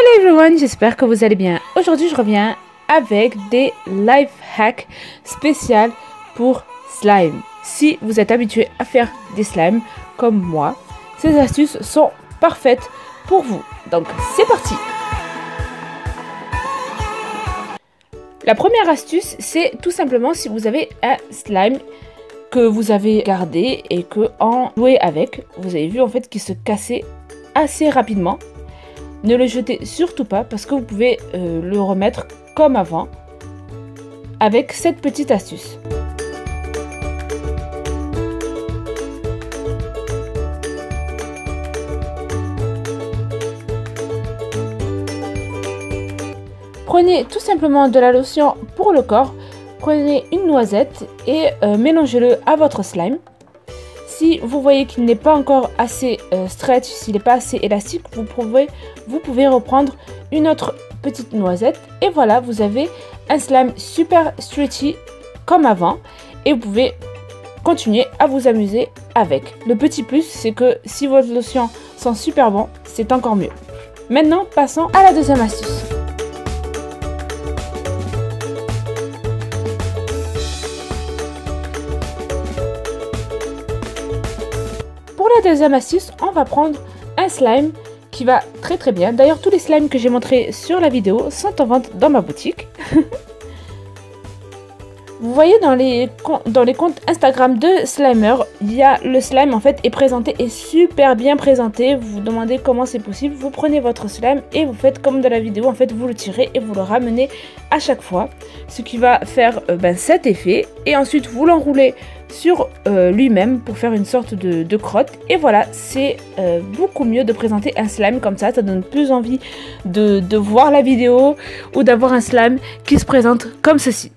Hello everyone, j'espère que vous allez bien. Aujourd'hui je reviens avec des life hacks spéciaux pour slime. Si vous êtes habitué à faire des slimes comme moi, ces astuces sont parfaites pour vous. Donc c'est parti. La première astuce, c'est tout simplement si vous avez un slime que vous avez gardé et que en jouant avec, vous avez vu en fait qu'il se cassait assez rapidement. Ne le jetez surtout pas parce que vous pouvez le remettre comme avant avec cette petite astuce. Prenez tout simplement de la lotion pour le corps, prenez une noisette et mélangez-le à votre slime. Si vous voyez qu'il n'est pas encore assez stretch, s'il n'est pas assez élastique, vous pouvez reprendre une autre petite noisette. Et voilà, vous avez un slime super stretchy comme avant. Et vous pouvez continuer à vous amuser avec. Le petit plus, c'est que si votre lotion sent super bon, c'est encore mieux. Maintenant, passons à la deuxième astuce. Pour la deuxième astuce, on va prendre un slime qui va très bien. D'ailleurs, tous les slimes que j'ai montrés sur la vidéo sont en vente dans ma boutique. Vous voyez dans les comptes Instagram de Slimer, il y a le slime en fait est présenté et super bien présenté. Vous vous demandez comment c'est possible. Vous prenez votre slime et vous faites comme dans la vidéo. En fait, vous le tirez et vous le ramenez à chaque fois. Ce qui va faire cet effet. Et ensuite, vous l'enroulez sur lui-même pour faire une sorte de crotte. Et voilà, c'est beaucoup mieux de présenter un slime comme ça. Ça donne plus envie de voir la vidéo ou d'avoir un slime qui se présente comme ceci.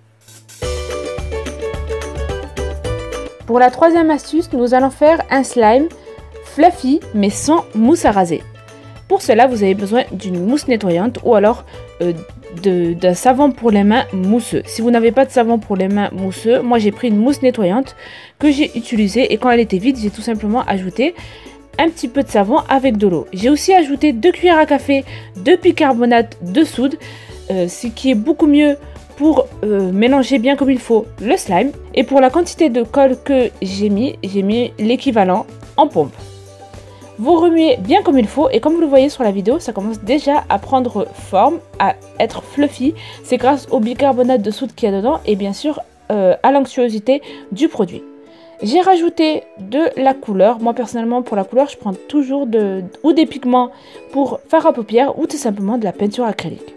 Pour la troisième astuce, nous allons faire un slime fluffy mais sans mousse à raser. Pour cela, vous avez besoin d'une mousse nettoyante ou alors d'un savon pour les mains mousseux. Si vous n'avez pas de savon pour les mains mousseux, moi j'ai pris une mousse nettoyante que j'ai utilisée et quand elle était vide, j'ai tout simplement ajouté un petit peu de savon avec de l'eau. J'ai aussi ajouté 2 cuillères à café de bicarbonate de soude, ce qui est beaucoup mieux pour mélanger bien comme il faut le slime. Et pour la quantité de colle que j'ai mis l'équivalent en pompe. Vous remuez bien comme il faut et comme vous le voyez sur la vidéo, ça commence déjà à prendre forme, à être fluffy. C'est grâce au bicarbonate de soude qu'il y a dedans et bien sûr à l'onctuosité du produit. J'ai rajouté de la couleur. Moi personnellement pour la couleur je prends toujours ou des pigments pour fard à paupières ou tout simplement de la peinture acrylique.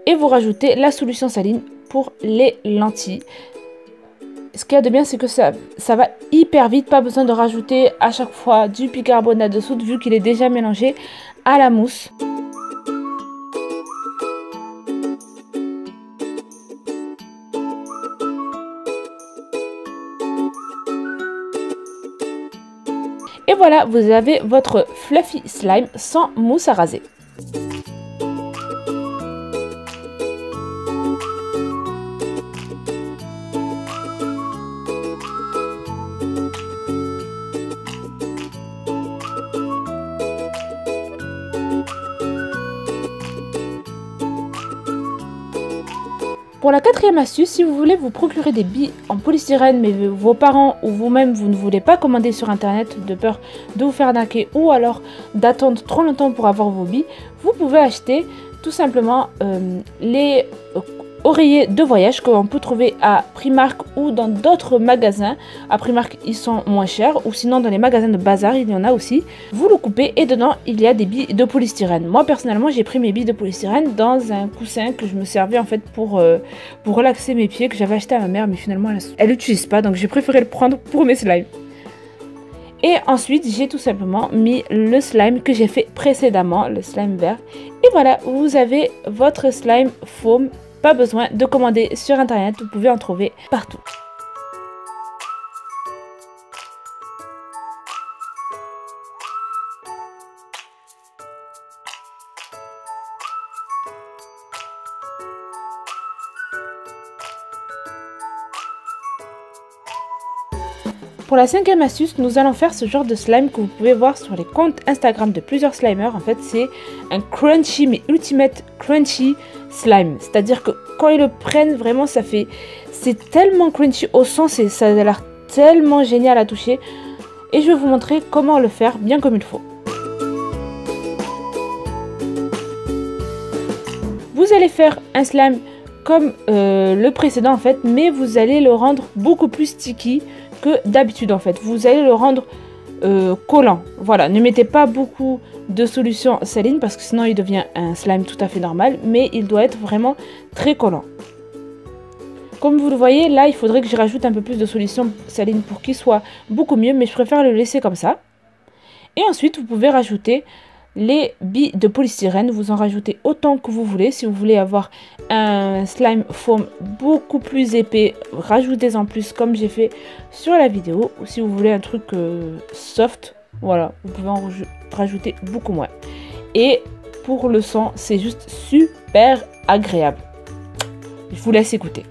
Et vous rajoutez la solution saline pour les lentilles. Ce qu'il y a de bien, c'est que ça va hyper vite. Pas besoin de rajouter à chaque fois du bicarbonate de soude vu qu'il est déjà mélangé à la mousse. Et voilà, vous avez votre fluffy slime sans mousse à raser. Pour la quatrième astuce, si vous voulez vous procurer des billes en polystyrène mais vos parents ou vous-même vous ne voulez pas commander sur internet de peur de vous faire arnaquer ou alors d'attendre trop longtemps pour avoir vos billes, vous pouvez acheter tout simplement les oreillers de voyage que l'on peut trouver à Primark ou dans d'autres magasins. À Primark ils sont moins chers ou sinon dans les magasins de bazar il y en a aussi. Vous le coupez et dedans il y a des billes de polystyrène. Moi personnellement j'ai pris mes billes de polystyrène dans un coussin que je me servais en fait pour relaxer mes pieds que j'avais acheté à ma mère mais finalement elle l'utilise pas donc j'ai préféré le prendre pour mes slimes. Et ensuite j'ai tout simplement mis le slime que j'ai fait précédemment, le slime vert. Et voilà, vous avez votre slime foam. Pas besoin de commander sur internet, vous pouvez en trouver partout. Pour la cinquième astuce, nous allons faire ce genre de slime que vous pouvez voir sur les comptes Instagram de plusieurs slimers. En fait, c'est un crunchy, mais ultimate crunchy slime. C'est-à-dire que quand ils le prennent, vraiment, ça fait... C'est tellement crunchy au sens et ça a l'air tellement génial à toucher. Et je vais vous montrer comment le faire bien comme il faut. Vous allez faire un slime comme le précédent en fait, mais vous allez le rendre beaucoup plus sticky que d'habitude en fait. Vous allez le rendre collant. Voilà, ne mettez pas beaucoup de solution saline parce que sinon il devient un slime tout à fait normal, mais il doit être vraiment très collant. Comme vous le voyez, là il faudrait que je rajoute un peu plus de solution saline pour qu'il soit beaucoup mieux, mais je préfère le laisser comme ça. Et ensuite vous pouvez rajouter les billes de polystyrène, vous en rajoutez autant que vous voulez. Si vous voulez avoir un slime foam beaucoup plus épais, rajoutez-en plus comme j'ai fait sur la vidéo. Ou si vous voulez un truc soft, voilà, vous pouvez en rajouter beaucoup moins. Et pour le son, c'est juste super agréable. Je vous laisse écouter.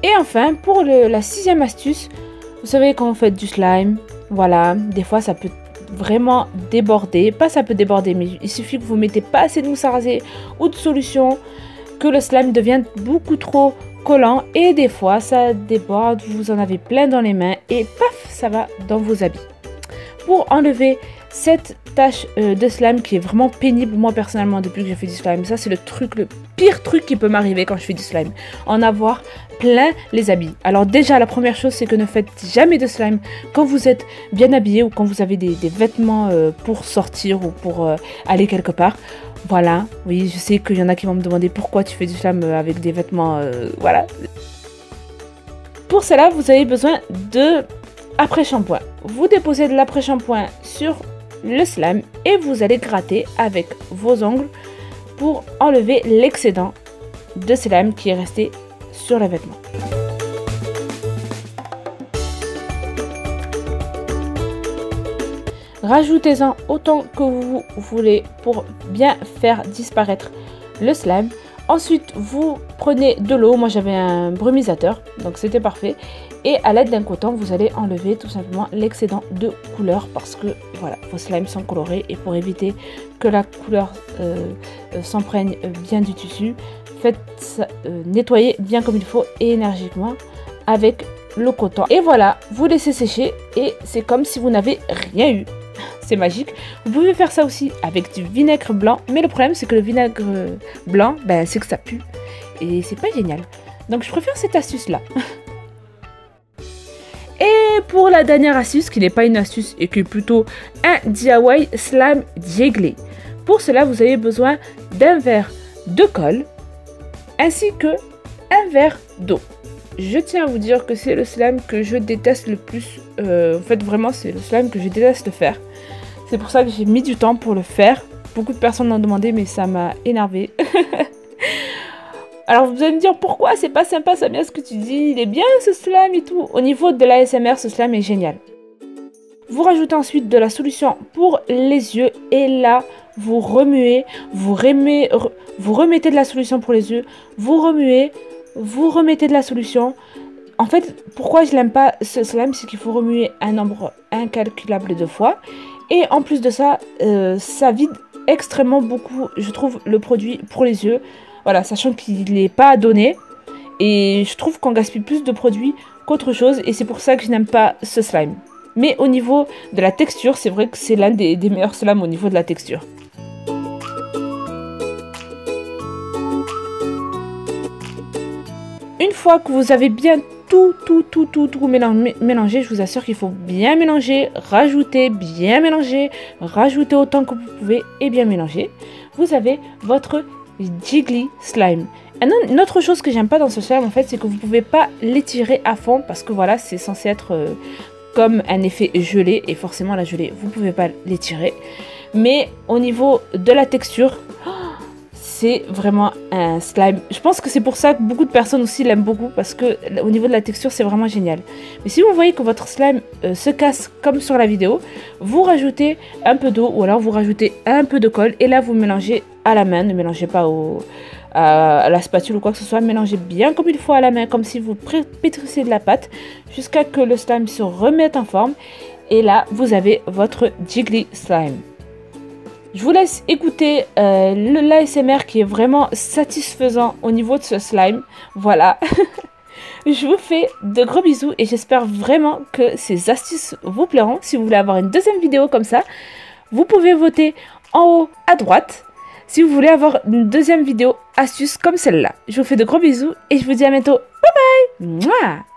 Et enfin, pour la sixième astuce, vous savez quand vous faites du slime, voilà, des fois ça peut vraiment déborder. Pas ça peut déborder, mais il suffit que vous ne mettez pas assez de mousse à raser ou de solution, que le slime devienne beaucoup trop collant. Et des fois ça déborde, vous en avez plein dans les mains et paf, ça va dans vos habits. Pour enlever cette tache de slime qui est vraiment pénible, moi personnellement depuis que je fais du slime, ça c'est le pire truc qui peut m'arriver quand je fais du slime, en avoir plein les habits. Alors déjà la première chose c'est que ne faites jamais de slime quand vous êtes bien habillé ou quand vous avez des vêtements pour sortir ou pour aller quelque part. Voilà, oui je sais qu'il y en a qui vont me demander pourquoi tu fais du slime avec des vêtements, voilà. Pour cela vous avez besoin de après-shampoing. Vous déposez de l'après-shampoing sur le slime et vous allez gratter avec vos ongles pour enlever l'excédent de slime qui est resté sur le vêtement. Rajoutez-en autant que vous voulez pour bien faire disparaître le slime. Ensuite, vous prenez de l'eau. Moi, j'avais un brumisateur, donc c'était parfait. Et à l'aide d'un coton, vous allez enlever tout simplement l'excédent de couleur parce que voilà, vos slimes sont colorés. Et pour éviter que la couleur s'imprègne bien du tissu, faites nettoyer bien comme il faut et énergiquement avec le coton. Et voilà, vous laissez sécher et c'est comme si vous n'avez rien eu. C'est magique. Vous pouvez faire ça aussi avec du vinaigre blanc, mais le problème c'est que le vinaigre blanc, ben, c'est que ça pue et c'est pas génial. Donc je préfère cette astuce là. Et pour la dernière astuce, qui n'est pas une astuce et qui est plutôt un DIY slime déglé. Pour cela, vous avez besoin d'un verre de colle ainsi que un verre d'eau. Je tiens à vous dire que c'est le slime que je déteste le plus. En fait, vraiment, c'est le slime que je déteste faire. C'est pour ça que j'ai mis du temps pour le faire. Beaucoup de personnes m'ont demandé, mais ça m'a énervé. Alors, vous allez me dire, pourquoi c'est pas sympa, Samia, ce que tu dis? Il est bien, ce slime et tout. Au niveau de l'ASMR, ce slime est génial. Vous rajoutez ensuite de la solution pour les yeux. Et là, vous remuez, vous remettez de la solution pour les yeux. Vous remuez, vous remettez de la solution. En fait, pourquoi je l'aime pas ce slime, c'est qu'il faut remuer un nombre incalculable de fois. Et en plus de ça, ça vide extrêmement beaucoup, je trouve, le produit pour les yeux. Voilà, sachant qu'il n'est pas donné. Et je trouve qu'on gaspille plus de produits qu'autre chose. Et c'est pour ça que je n'aime pas ce slime. Mais au niveau de la texture, c'est vrai que c'est l'un des meilleurs slimes au niveau de la texture. Une fois que vous avez bien tout mélanger. Je vous assure qu'il faut bien mélanger, rajouter, bien mélanger, rajouter autant que vous pouvez et bien mélanger. Vous avez votre Jiggly Slime. Une autre chose que j'aime pas dans ce slime en fait, c'est que vous pouvez pas l'étirer à fond parce que voilà, c'est censé être comme un effet gelé et forcément la gelée, vous pouvez pas l'étirer. Mais au niveau de la texture, c'est vraiment un slime. Je pense que c'est pour ça que beaucoup de personnes aussi l'aiment beaucoup parce que au niveau de la texture, c'est vraiment génial. Mais si vous voyez que votre slime se casse comme sur la vidéo, vous rajoutez un peu d'eau ou alors vous rajoutez un peu de colle et là vous mélangez à la main. Ne mélangez pas à la spatule ou quoi que ce soit. Mélangez bien comme il faut à la main, comme si vous pétrissiez de la pâte jusqu'à que le slime se remette en forme. Et là, vous avez votre Jiggly Slime. Je vous laisse écouter l'ASMR qui est vraiment satisfaisant au niveau de ce slime. Voilà. Je vous fais de gros bisous et j'espère vraiment que ces astuces vous plairont. Si vous voulez avoir une deuxième vidéo comme ça, vous pouvez voter en haut à droite. Si vous voulez avoir une deuxième vidéo astuce comme celle-là. Je vous fais de gros bisous et je vous dis à bientôt. Bye bye. Mouah.